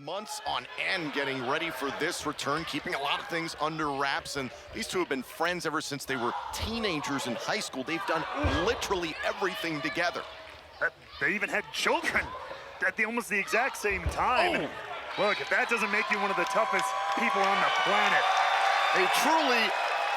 months on end getting ready for this return, keeping a lot of things under wraps, and these two have been friends ever since they were teenagers in high school. They've done literally everything together. They even had children at almost the exact same time. And look, if that doesn't make you one of the toughest people on the planet. A truly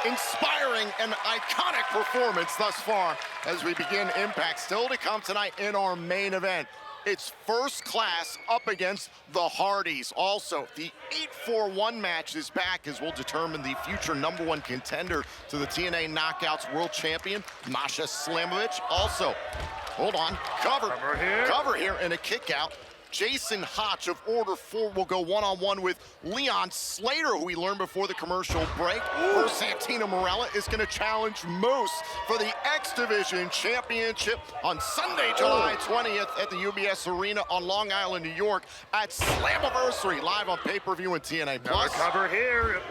inspiring and iconic performance thus far as we begin Impact. Still to come tonight in our main event. It's First Class up against the Hardys. Also, the 8-4-1 match is back as we'll determine the future #1 contender to the TNA Knockouts World Champion, Masha Slamovich. Also, hold on, cover here and a kick out. Jason Hotch of Order 4 will go one-on-one with Leon Slater, who we learned before the commercial break. Santina Morella is going to challenge Moose for the X Division Championship on Sunday, July 20th at the UBS Arena on Long Island, New York at Slammiversary, live on pay-per-view and TNA+. Another cover here.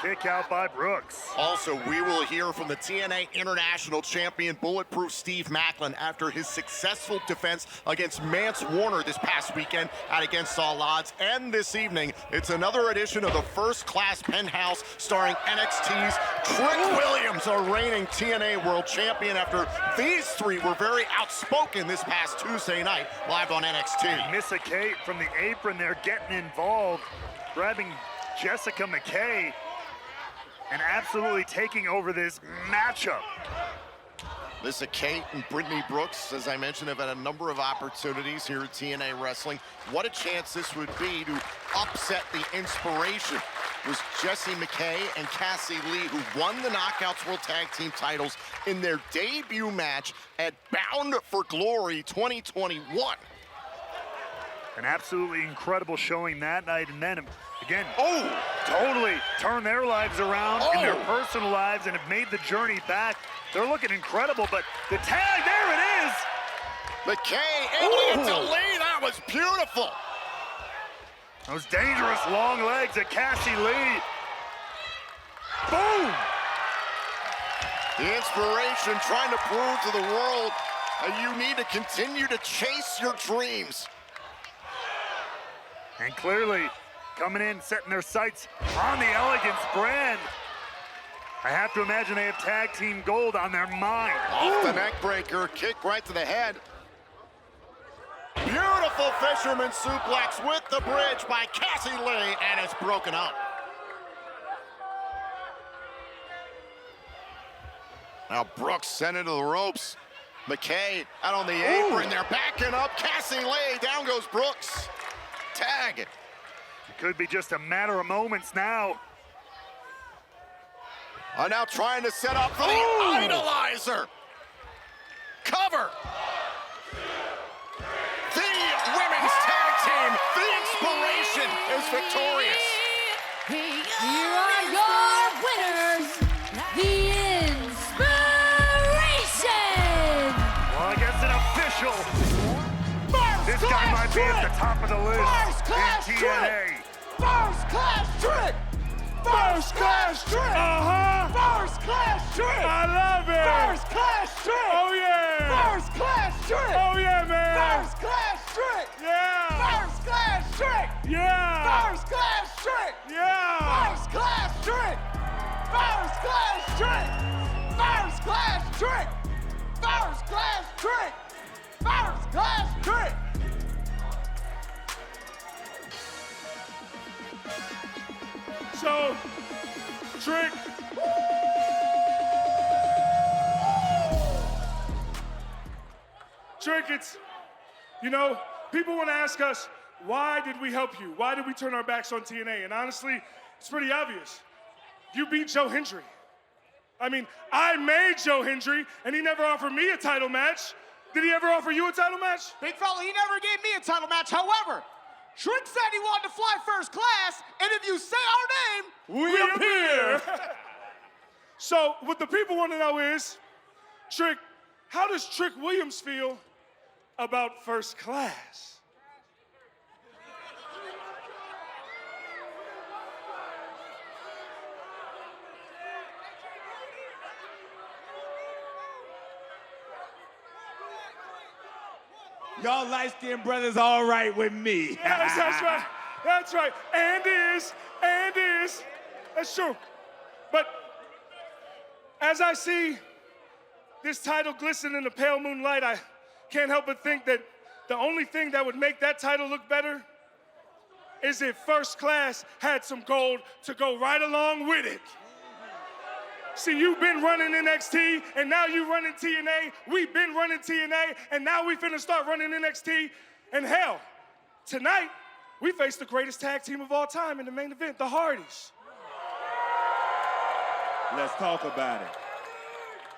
Kick out by Brooks. Also, we will hear from the TNA International Champion, Bulletproof Steve Macklin, after his successful defense against Mance Warner this past weekend at Against All Odds. And this evening, it's another edition of the First Class Penthouse starring NXT's Trick Williams, our reigning TNA World Champion, after these three were very outspoken this past Tuesday night, live on NXT. Missa Kate from the apron there getting involved, grabbing Jessica McKay, and absolutely taking over this matchup. Lisa Kate and Brittany Brooks, as I mentioned, have had a number of opportunities here at TNA Wrestling. What a chance this would be to upset the Inspiration. It was Jessie McKay and Cassie Lee who won the Knockouts World Tag Team titles in their debut match at Bound for Glory 2021. An absolutely incredible showing that night, and then again, totally turned their lives around in their personal lives and have made the journey back. They're looking incredible, but the tag, there it is! McKay able to lead, that was beautiful! Those dangerous long legs of Cassie Lee. Boom! The Inspiration trying to prove to the world that you need to continue to chase your dreams. And clearly, coming in, setting their sights on the Elegance brand. I have to imagine they have tag team gold on their mind. Off the neck breaker, kick right to the head. Beautiful fisherman suplex with the bridge by Cassie Lee, and it's broken up. Now Brooks sent into the ropes. McKay out on the apron, they're backing up. Cassie Lee, down goes Brooks. Tag. It could be just a matter of moments now. Are now trying to set up for the Idolizer. Cover. The women's tag team, the Inspiration, is victorious. Here are your winners, the Inspiration. Well, I guess an official. This guy might be at the top of the list in TNA. First class trick! First class trick! First class trick! I love it! First class trick! Oh yeah! First class trick! Oh yeah, man! First class trick! Yeah! First class trick! Yeah! First class trick! Yeah! First class trick! First class trick! First class trick! First class trick! First class trick! So, Trick. Trick, it's, you know, people want to ask us, why did we help you? Why did we turn our backs on TNA? And honestly, it's pretty obvious. You beat Joe Hendry. I mean, I made Joe Hendry, and he never offered me a title match. Did he ever offer you a title match? Big fella, he never gave me a title match. However, Trick said he wanted to fly first class, and if you say our name, we appear. So what the people want to know is, Trick, how does Trick Williams feel about first class? Y'all light-skinned brothers all right with me. That's right. That's right. And is. That's true. But as I see this title glisten in the pale moonlight, I can't help but think that the only thing that would make that title look better is if First Class had some gold to go right along with it. See, you've been running NXT, and now you running TNA. We've been running TNA, and now we finna start running NXT. And hell, tonight, we face the greatest tag team of all time in the main event, the Hardys. Let's talk about it.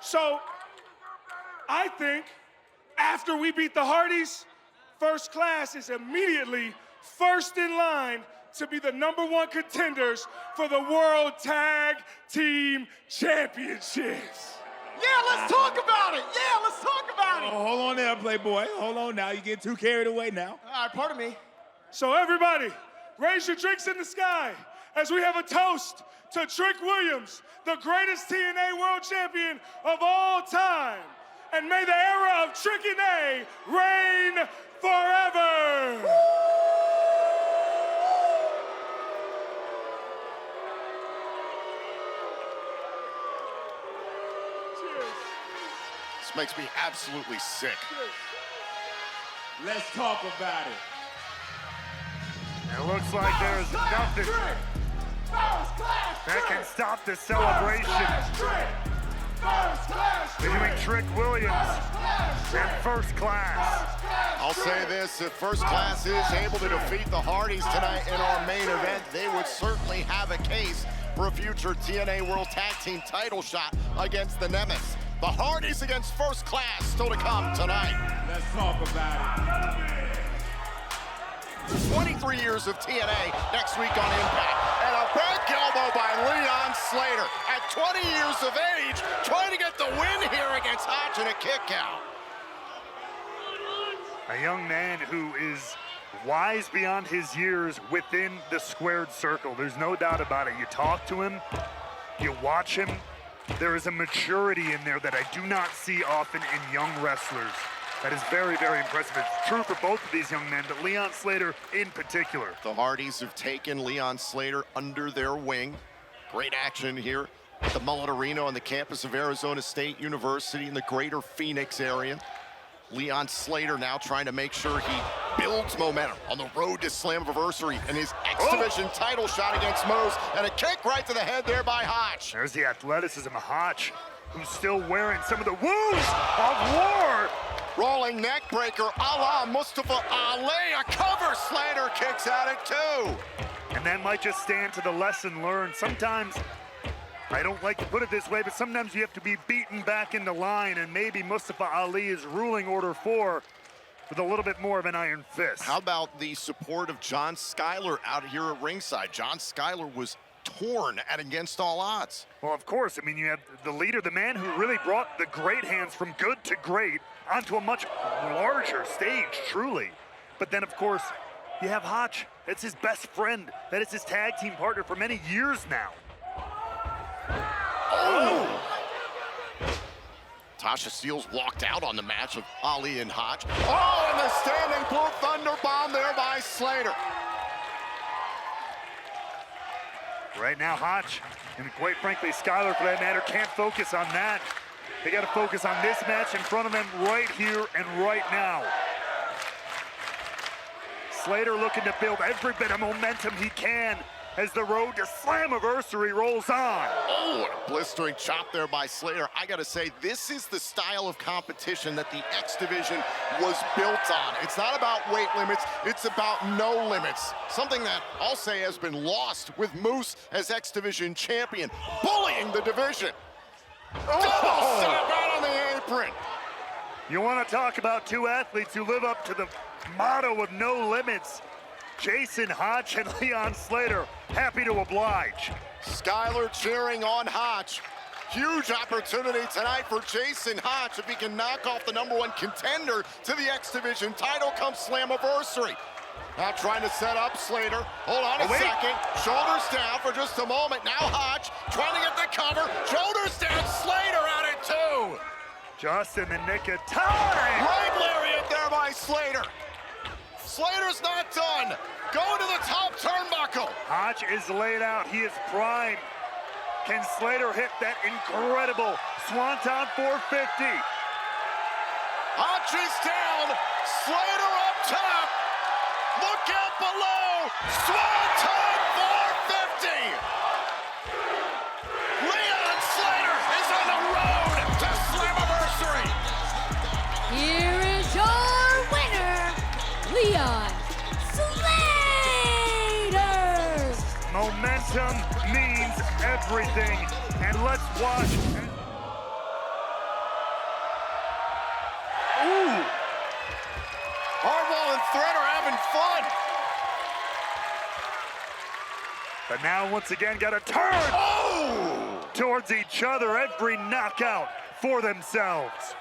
So, I think after we beat the Hardys, First Class is immediately first in line to be the #1 contenders for the World Tag Team Championships. Yeah, let's talk about it. Yeah, let's talk about it. Oh, hold on there, Playboy. Hold on now. You get too carried away now. All right, pardon me. So everybody, raise your drinks in the sky as we have a toast to Trick Williams, the greatest TNA World Champion of all time. And may the era of Trick and A reign forever. This makes me absolutely sick. Let's talk about it. It looks like there's nothing that can stop the celebration between Trick Williams and First Class. I'll say this, if First Class is able to defeat the Hardys tonight in our main event, they would certainly have a case for a future TNA World Tag Team title shot against the Nemesis. The Hardys against First Class still to come tonight. Let's talk about it. 23 years of TNA next week on Impact. And a back elbow by Leon Slater at 20 years of age, trying to get the win here against Hodge and a kick out. A young man who is wise beyond his years within the squared circle. There's no doubt about it. You talk to him, you watch him, there is a maturity in there that I do not see often in young wrestlers. That is very, very impressive. It's true for both of these young men, but Leon Slater in particular. The Hardys have taken Leon Slater under their wing. Great action here at the Mullet Arena on the campus of Arizona State University in the greater Phoenix area. Leon Slater now trying to make sure he builds momentum on the road to Slammiversary and his X Division title shot against Moose, and a kick right to the head there by Hodge. There's the athleticism of Hodge, who's still wearing some of the wounds of war. Rolling neck breaker a la Mustafa Ali. A cover, Slater kicks at it too. And that might just stand to the lesson learned. Sometimes, I don't like to put it this way, but sometimes you have to be beaten back into line, and maybe Mustafa Ali is ruling Order 4 with a little bit more of an iron fist. How about the support of John Schuyler out here at ringside? John Schuyler was torn at against all odds. Well, of course. I mean, you have the leader, the man who really brought the great hands from good to great onto a much larger stage, truly. But then, of course, you have Hodge. That's his best friend. That is his tag team partner for many years now. Oh! Tasha Steelz walked out on the match of Ali and Hodge. Oh, and the standing blue thunder bomb there by Slater. Right now, Hodge, and quite frankly, Schuyler, for that matter, can't focus on that. They got to focus on this match in front of them right here and right now. Slater looking to build every bit of momentum he can as the road to Slammiversary rolls on. Oh, and a blistering chop there by Slater. I gotta say, this is the style of competition that the X Division was built on. It's not about weight limits, it's about no limits. Something that I'll say has been lost with Moose as X Division champion, bullying the division. Double step out on the apron. You want to talk about two athletes who live up to the motto of no limits. Jason Hodge and Leon Slater, happy to oblige. Schuyler cheering on Hodge. Huge opportunity tonight for Jason Hodge if he can knock off the #1 contender to the X Division title come Slammiversary. Now trying to set up Slater. Hold on a second. Shoulders down for just a moment. Now Hodge trying to get the cover. Shoulders down. Slater at it too. Just in the nick of time. Right lariat there by Slater. Slater's not done. Going to the top turnbuckle. Hotch is laid out. He is primed. Can Slater hit that incredible Swanton 450? Hotch is down. Slater up top. Look out below. Swanton 450. Leon Slater is on the road to Slammiversary. Here is your winner, Leon Slater! Momentum means everything, and let's watch. Ooh! Hartwell and Threat are having fun. But now, once again, got to turn towards each other. Every knockout for themselves.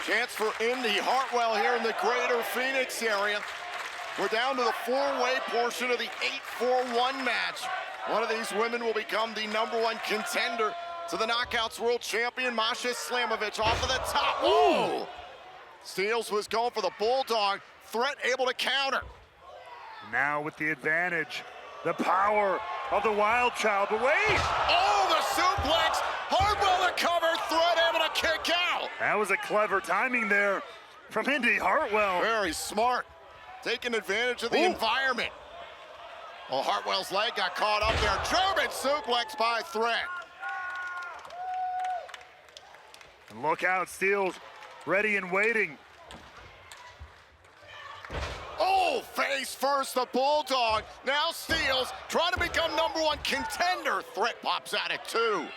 Chance for Indy Hartwell here in the greater Phoenix area. We're down to the four-way portion of the 8-4-1 match. One of these women will become the #1 contender to the Knockouts World Champion, Masha Slamovich, off of the top. Whoa! Steels was going for the Bulldog. Threat able to counter. Now with the advantage, the power of the Wild Child. But wait! Oh, the suplex! Hartwell the cover, Threat able to kick out. That was a clever timing there from Indy Hartwell. Very smart, taking advantage of the environment. Well, Hartwell's leg got caught up there. German suplex by Threat. And look out, Steels ready and waiting. Oh, face first, the Bulldog. Now Steels trying to become #1 contender. Threat pops at it too.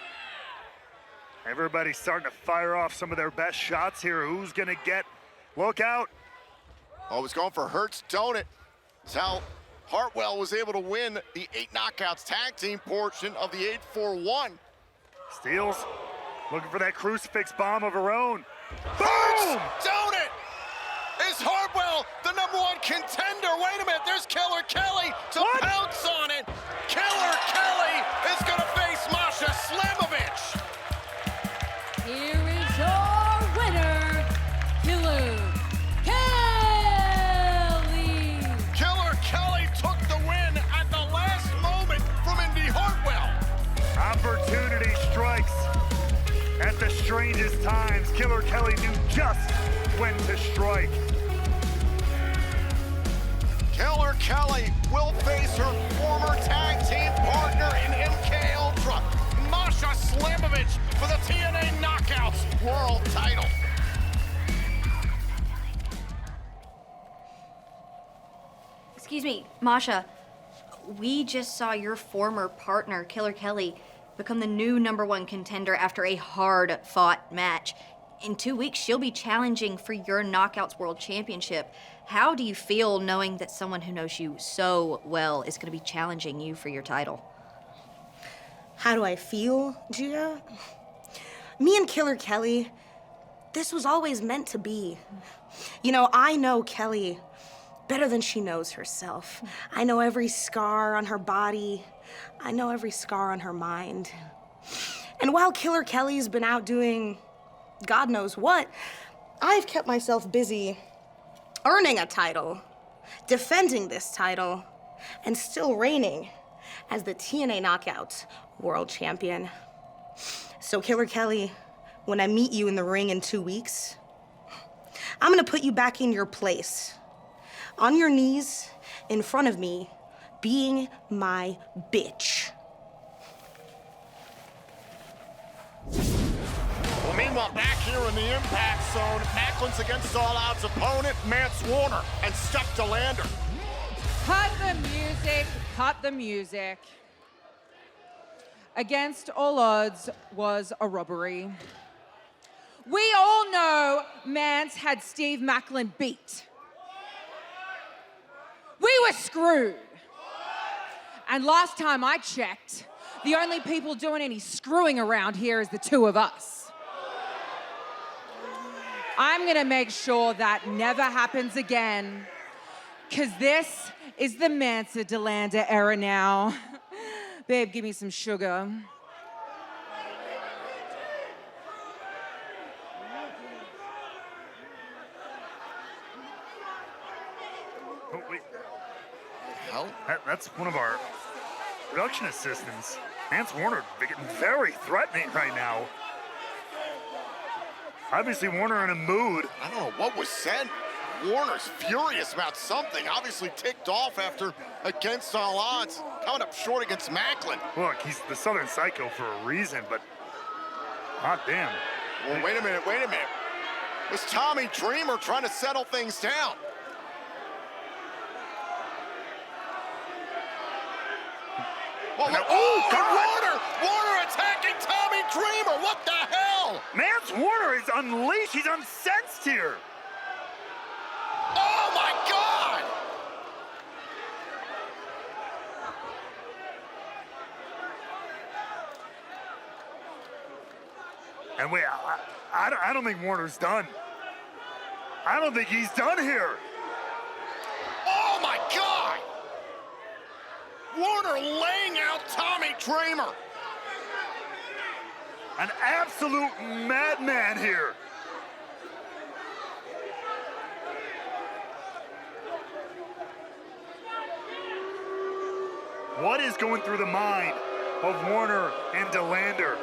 Everybody's starting to fire off some of their best shots here. Who's gonna get? Look out. Oh, he's going for Hurts Donut. That's how Hartwell was able to win the 8 knockouts tag team portion of the 8-4-1. Steels looking for that crucifix bomb of her own. Boom! Donut! Is Hartwell the #1 contender? Wait a minute, there's Killer Kelly to pounce on it. Killer Kelly is gonna face Masha Slamovich. Here is your winner, Killer Kelly! Killer Kelly took the win at the last moment from Indy Hartwell. Opportunity strikes at the strangest times. Killer Kelly knew just when to strike. Killer Kelly will face her former tag team partner in MK Ultra, Masha Slamovich, for the TNA Knockouts World title. Excuse me, Masha. We just saw your former partner, Killer Kelly, become the new #1 contender after a hard-fought match. In 2 weeks, she'll be challenging for your Knockouts World Championship. How do you feel knowing that someone who knows you so well is going to be challenging you for your title? How do I feel, Gia? Me and Killer Kelly, this was always meant to be. You know, I know Kelly better than she knows herself. I know every scar on her body. I know every scar on her mind. And while Killer Kelly's been out doing God knows what, I've kept myself busy earning a title, defending this title, and still reigning as the TNA Knockouts World Champion. So Killer Kelly, when I meet you in the ring in 2 weeks, I'm gonna put you back in your place, on your knees, in front of me, being my bitch. Well, meanwhile, back here in the impact zone, Macklin's against All Out's opponent, Mance Warner, and Steph DeLander. Cut the music, cut the music. Against All Odds was a robbery. We all know Mance had Steve Macklin beat. We were screwed. And last time I checked, the only people doing any screwing around here is the two of us. I'm gonna make sure that never happens again, because this is the Mance DeLander era now. Babe, give me some sugar. Oh, wait. Hell? That's one of our production assistants. Vance Warner getting very threatening right now. Obviously, Warner in a mood. I don't know what was said. Warner's furious about something, obviously ticked off after Against All Odds, coming up short against Macklin. Look, he's the Southern Psycho for a reason, but hot damn. Well, wait a minute. Was Tommy Dreamer trying to settle things down? Warner attacking Tommy Dreamer, what the hell? Vance Warner is unleashed, he's unsensed here. Oh my God! And wait, I don't think Warner's done. I don't think he's done here. Oh my God! Warner laying out Tommy Dreamer. An absolute madman here. What is going through the mind of Warner and DeLander?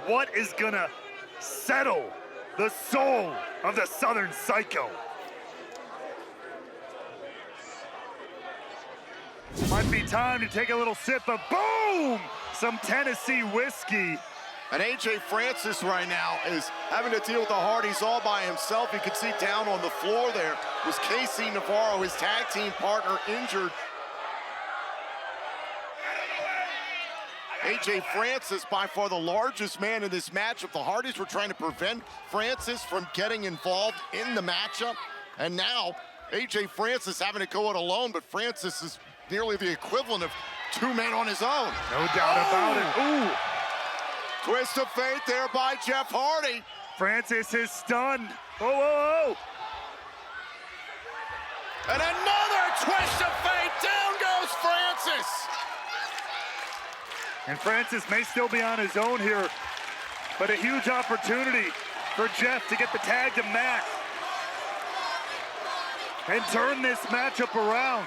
What is gonna settle the soul of the Southern Psycho? Might be time to take a little sip of boom! Some Tennessee whiskey. And AJ Francis right now is having to deal with the Hardys all by himself. You can see down on the floor there was Casey Navarro, his tag team partner, injured. AJ Francis, by far the largest man in this matchup. The Hardys were trying to prevent Francis from getting involved in the matchup. And now AJ Francis having to go it alone, but Francis is nearly the equivalent of two men on his own. No doubt about it. Ooh. Twist of fate there by Jeff Hardy. Francis is stunned. Whoa, whoa, whoa. And another twist of fate. Down goes Francis. And Francis may still be on his own here, but a huge opportunity for Jeff to get the tag to Mac and turn this matchup around.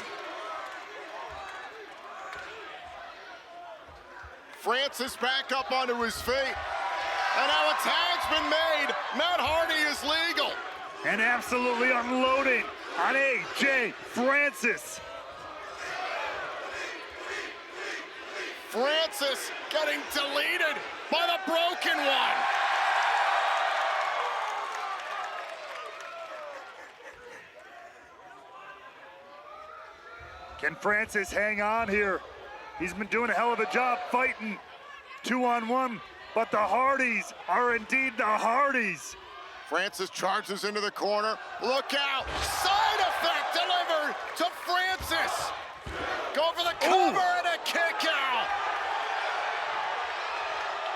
Francis back up onto his feet. And now a tag's been made. Matt Hardy is legal. And absolutely unloading on AJ Francis. Francis getting deleted by the broken one. Can Francis hang on here? He's been doing a hell of a job fighting 2-on-1, but the Hardys are indeed the Hardys. Francis charges into the corner. Look out! Side effect delivered to Francis. Go for the cover and a kick out.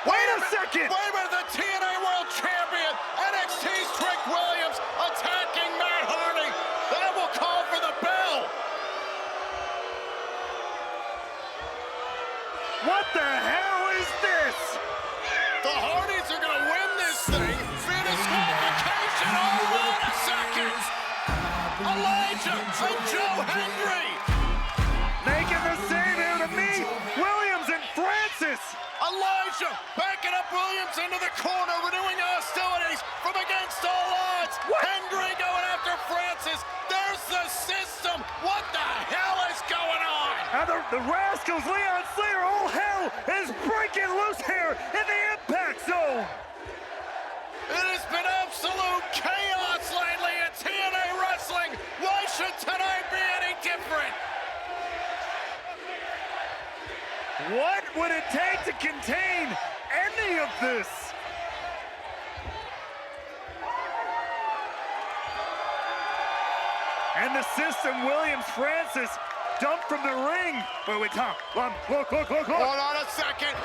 Wait a second! Wait a minute, the TNA World Champion, NXT's Trick Williams attacking Matt Hardy. That will call for the bell. What the hell is this? The Hardys are gonna win this thing via disqualification. Oh, wait a second. Elijah and Joe Hendry. Making the save here to meet Williams and Francis. Elijah backing up Williams into the corner, renewing hostilities from Against All Odds. What? Hendry going after Francis. There's the system. What the hell is going on? And the Rascals, Leon Slater, all hell is breaking loose here in the impact zone. It has been absolute chaos lately at TNA Wrestling. Why should tonight be any different? What would it take to contain any of this? And the system, Williams, Francis, dumped from the ring. Wait, Tom, look. Hold on a second.